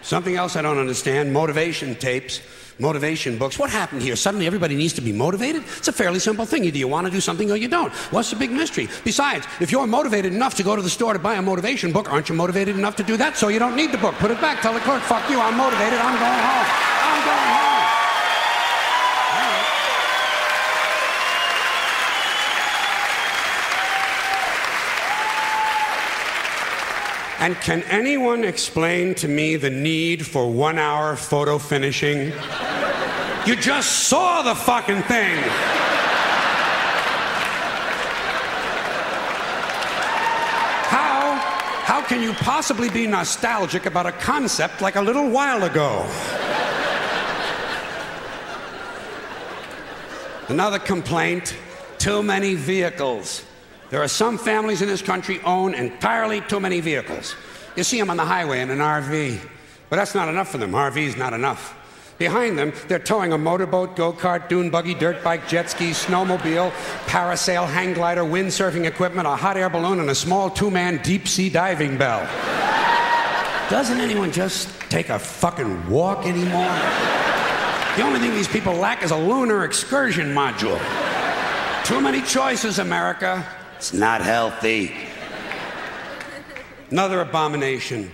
Something else I don't understand, motivation tapes, motivation books. What happened here? Suddenly everybody needs to be motivated? It's a fairly simple thing. Either you want to do something or you don't. What's the big mystery? Besides, if you're motivated enough to go to the store to buy a motivation book, aren't you motivated enough to do that? So you don't need the book. Put it back. Tell the clerk, fuck you, I'm motivated, I'm going home. I'm going home. And can anyone explain to me the need for 1 hour photo finishing? You just saw the fucking thing. How can you possibly be nostalgic about a concept like a little while ago? Another complaint, too many vehicles. There are some families in this country own entirely too many vehicles. You see them on the highway in an RV. But that's not enough for them. RV's not enough. Behind them, they're towing a motorboat, go-kart, dune buggy, dirt bike, jet ski, snowmobile, parasail, hang glider, windsurfing equipment, a hot air balloon, and a small two-man deep-sea diving bell. Doesn't anyone just take a fucking walk anymore? The only thing these people lack is a lunar excursion module. Too many choices, America. It's not healthy. Another abomination.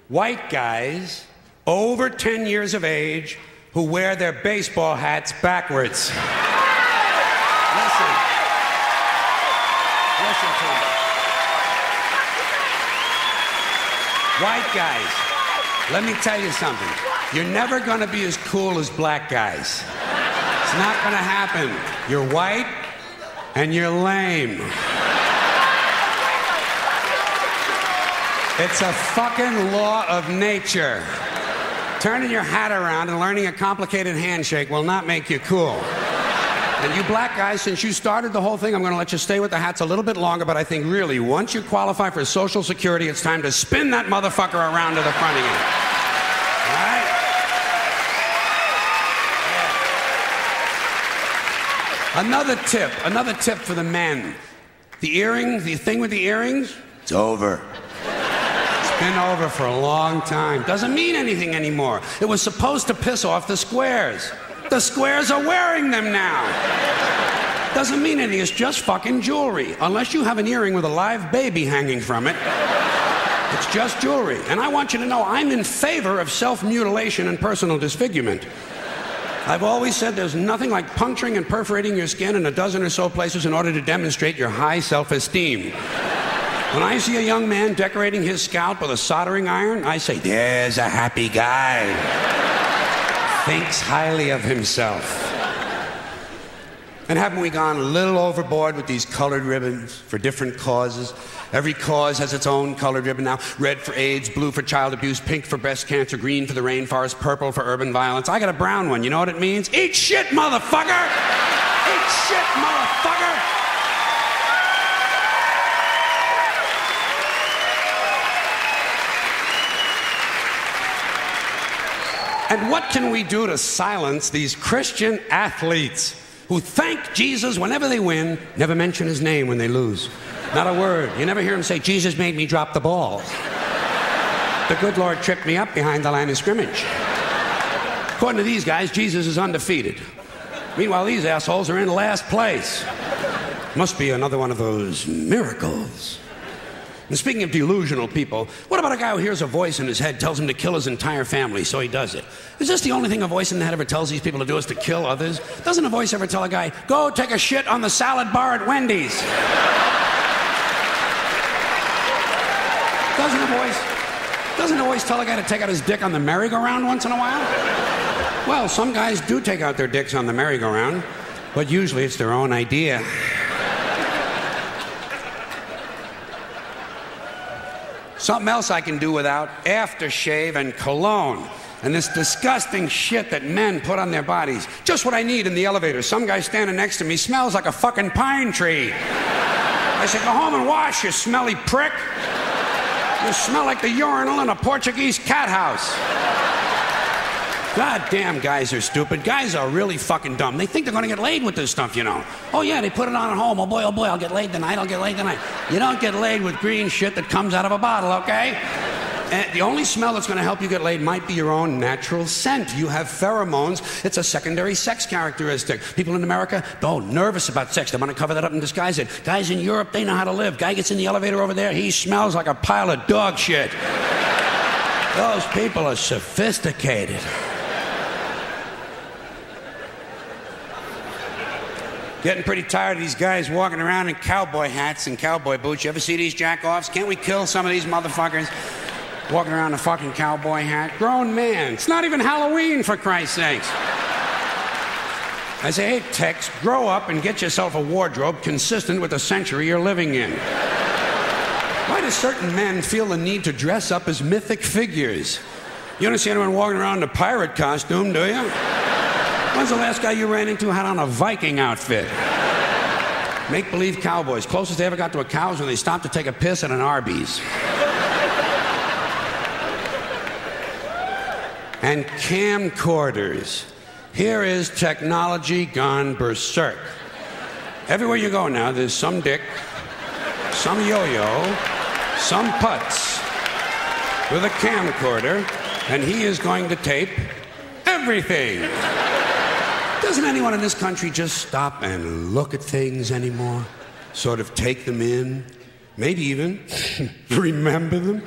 White guys over 10 years of age who wear their baseball hats backwards. Listen. Listen to me. White guys, let me tell you something. You're never gonna be as cool as black guys. It's not gonna happen. You're white and you're lame. It's a fucking law of nature. Turning your hat around and learning a complicated handshake will not make you cool. And you black guys, since you started the whole thing, I'm going to let you stay with the hats a little bit longer, but I think really, once you qualify for Social Security, it's time to spin that motherfucker around to the front again. All right? Another tip for the men. The earrings, the thing with the earrings, it's over. Been over for a long time. Doesn't mean anything anymore. It was supposed to piss off the squares. The squares are wearing them now. Doesn't mean anything. It's just fucking jewelry. Unless you have an earring with a live baby hanging from it. It's just jewelry. And I want you to know I'm in favor of self-mutilation and personal disfigurement. I've always said there's nothing like puncturing and perforating your skin in a dozen or so places in order to demonstrate your high self-esteem. When I see a young man decorating his scalp with a soldering iron, I say, there's a happy guy. Thinks highly of himself. And haven't we gone a little overboard with these colored ribbons for different causes? Every cause has its own colored ribbon now. Red for AIDS, blue for child abuse, pink for breast cancer, green for the rainforest, purple for urban violence. I got a brown one. You know what it means? Eat shit, motherfucker! Eat shit, motherfucker! And what can we do to silence these Christian athletes who thank Jesus whenever they win, never mention his name when they lose? Not a word. You never hear him say, Jesus made me drop the ball. The good Lord tripped me up behind the line of scrimmage. According to these guys, Jesus is undefeated. Meanwhile, these assholes are in last place. Must be another one of those miracles. And speaking of delusional people, what about a guy who hears a voice in his head, tells him to kill his entire family, so he does it? Is this the only thing a voice in the head ever tells these people to do, is to kill others? Doesn't a voice ever tell a guy, go take a shit on the salad bar at Wendy's? Doesn't a voice tell a guy to take out his dick on the merry-go-round once in a while? Well, some guys do take out their dicks on the merry-go-round, but usually it's their own idea. Something else I can do without, aftershave and cologne. And this disgusting shit that men put on their bodies. Just what I need in the elevator. Some guy standing next to me smells like a fucking pine tree. I said, go home and wash, you smelly prick. You smell like the urinal in a Portuguese cat house. God damn, guys are stupid. Guys are really fucking dumb. They think they're gonna get laid with this stuff, you know. Oh yeah, they put it on at home. Oh boy, I'll get laid tonight, I'll get laid tonight. You don't get laid with green shit that comes out of a bottle, okay? And the only smell that's going to help you get laid might be your own natural scent. You have pheromones. It's a secondary sex characteristic. People in America, nervous about sex. They want to cover that up and disguise it. Guys in Europe, they know how to live. Guy gets in the elevator over there, he smells like a pile of dog shit. Those people are sophisticated. Getting pretty tired of these guys walking around in cowboy hats and cowboy boots. You ever see these jack-offs? Can't we kill some of these motherfuckers? Walking around in a fucking cowboy hat. Grown man. It's not even Halloween, for Christ's sakes. I say, hey, Tex, grow up and get yourself a wardrobe consistent with the century you're living in. Why do certain men feel the need to dress up as mythic figures? You don't see anyone walking around in a pirate costume, do you? When's the last guy you ran into had on a Viking outfit? Make-believe cowboys. Closest they ever got to a cow is when they stopped to take a piss at an Arby's. And camcorders. Here is technology gone berserk. Everywhere you go now, there's some dick, some yo-yo, some putz with a camcorder, and he is going to tape everything. Doesn't anyone in this country just stop and look at things anymore? Sort of take them in? Maybe even remember them?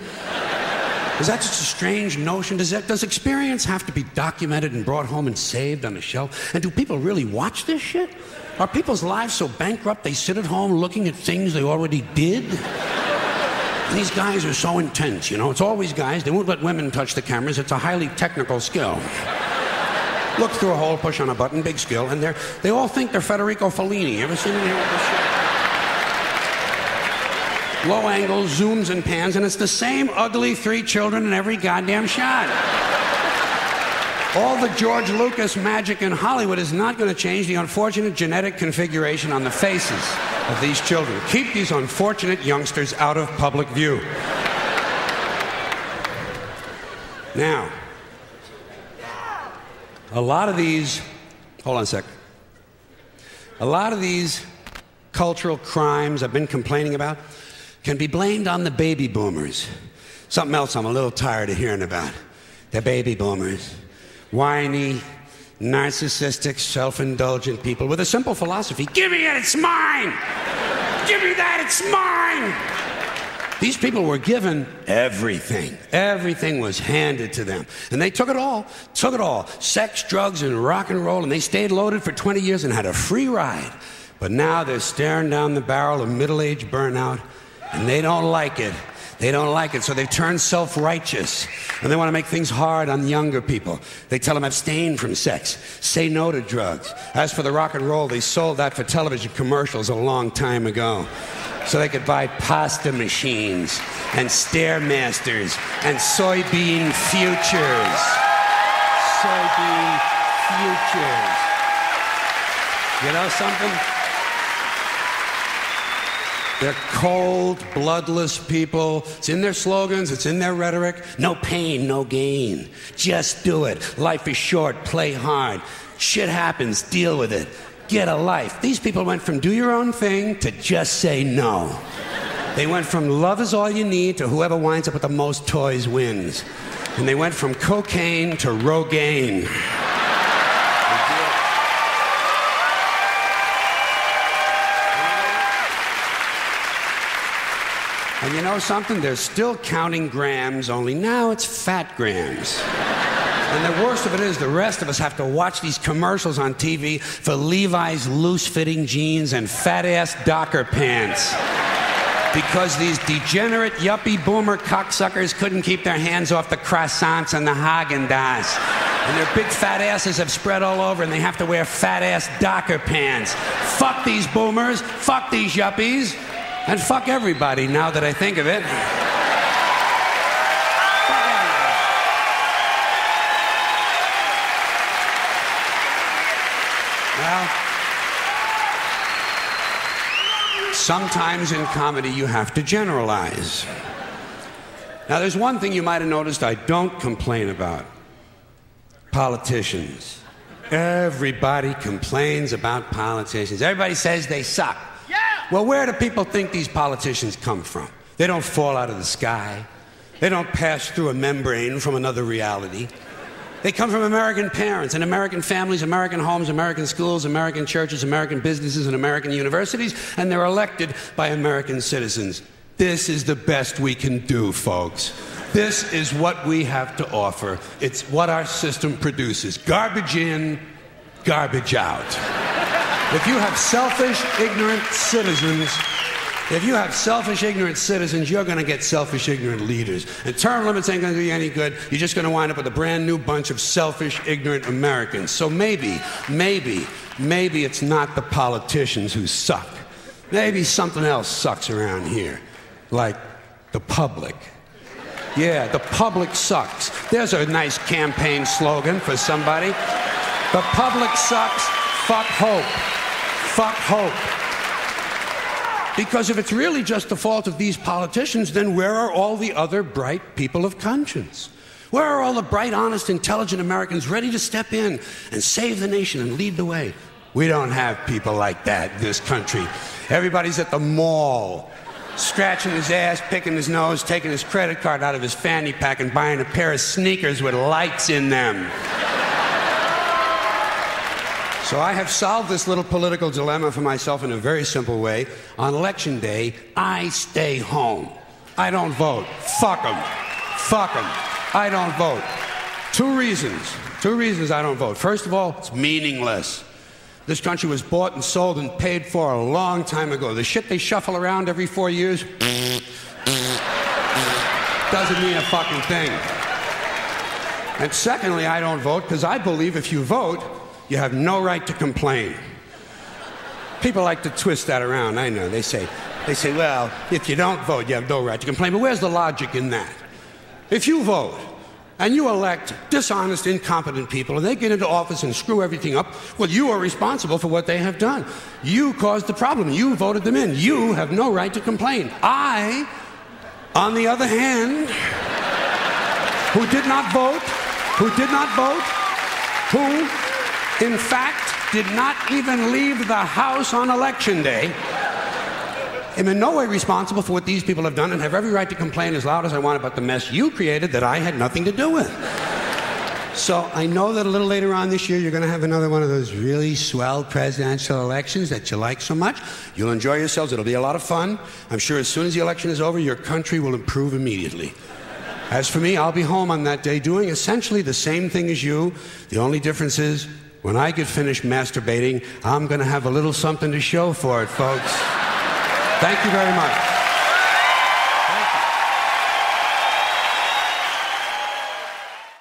Is that just a strange notion? Does experience have to be documented and brought home and saved on a shelf? And do people really watch this shit? Are people's lives so bankrupt they sit at home looking at things they already did? And these guys are so intense, you know? It's always guys. They won't let women touch the cameras. It's a highly technical skill. Look through a hole, push on a button, big skill, and they all think they're Federico Fellini. You ever seen him here with this shit? Low angles, zooms and pans, and it's the same ugly 3 children in every goddamn shot. All the George Lucas magic in Hollywood is not going to change the unfortunate genetic configuration on the faces of these children. Keep these unfortunate youngsters out of public view. Now, a lot of these cultural crimes I've been complaining about can be blamed on the baby boomers. Something else I'm a little tired of hearing about. The baby boomers. Whiny, narcissistic, self-indulgent people with a simple philosophy. Give me it, it's mine! Give me that, it's mine! These people were given everything. Everything was handed to them. And they took it all. Sex, drugs, and rock and roll, and they stayed loaded for 20 years and had a free ride. But now they're staring down the barrel of middle-age burnout, and they don't like it. They don't like it, so they've turned self-righteous. And they want to make things hard on younger people. They tell them abstain from sex, say no to drugs. As for the rock and roll, they sold that for television commercials a long time ago. So they could buy pasta machines and Stairmasters and soybean futures. Soybean futures. You know something? They're cold, bloodless people. It's in their slogans, it's in their rhetoric. No pain, no gain. Just do it. Life is short, play hard. Shit happens, deal with it. Get a life. These people went from do your own thing to just say no. They went from love is all you need to whoever winds up with the most toys wins. And they went from cocaine to Rogaine. And you know something? They're still counting grams, only now it's fat grams. And the worst of it is the rest of us have to watch these commercials on TV for Levi's loose-fitting jeans and fat-ass Docker pants. Because these degenerate, yuppie, boomer cocksuckers couldn't keep their hands off the croissants and the Haagen-Dazs. And their big fat asses have spread all over and they have to wear fat-ass Docker pants. Fuck these boomers, fuck these yuppies, and fuck everybody now that I think of it. Well, sometimes in comedy you have to generalize. Now there's one thing you might have noticed I don't complain about. Politicians. Everybody complains about politicians. Everybody says they suck. Well, where do people think these politicians come from? They don't fall out of the sky. They don't pass through a membrane from another reality. They come from American parents and American families, American homes, American schools, American churches, American businesses, and American universities, and they're elected by American citizens. This is the best we can do, folks. This is what we have to offer. It's what our system produces. Garbage in, garbage out. If you have selfish, ignorant citizens, you're going to get selfish, ignorant leaders. And term limits ain't going to do you any good. You're just going to wind up with a brand new bunch of selfish, ignorant Americans. So maybe it's not the politicians who suck. Maybe something else sucks around here, like the public. Yeah, the public sucks. There's a nice campaign slogan for somebody. The public sucks. Fuck hope. Fuck hope. Because if it's really just the fault of these politicians, then where are all the other bright people of conscience? Where are all the bright, honest, intelligent Americans ready to step in and save the nation and lead the way? We don't have people like that in this country. Everybody's at the mall, scratching his ass, picking his nose, taking his credit card out of his fanny pack and buying a pair of sneakers with lights in them. So I have solved this little political dilemma for myself in a very simple way. On Election Day, I stay home. I don't vote. Fuck them. Fuck them. I don't vote. Two reasons I don't vote. First of all, it's meaningless. This country was bought and sold and paid for a long time ago. The shit they shuffle around every 4 years doesn't mean a fucking thing. And secondly, I don't vote because I believe if you vote, you have no right to complain. People like to twist that around, I know. They say, well, if you don't vote, you have no right to complain. But where's the logic in that? If you vote and you elect dishonest, incompetent people and they get into office and screw everything up, well, you are responsible for what they have done. You caused the problem. You voted them in. You have no right to complain. I, on the other hand, who did not vote, who in fact, did not even leave the house on Election Day, am in no way responsible for what these people have done and have every right to complain as loud as I want about the mess you created that I had nothing to do with. So I know that a little later on this year, you're going to have another one of those really swell presidential elections that you like so much. You'll enjoy yourselves. It'll be a lot of fun. I'm sure as soon as the election is over, your country will improve immediately. As for me, I'll be home on that day doing essentially the same thing as you. The only difference is, when I get finished masturbating, I'm going to have a little something to show for it, folks. Thank you very much.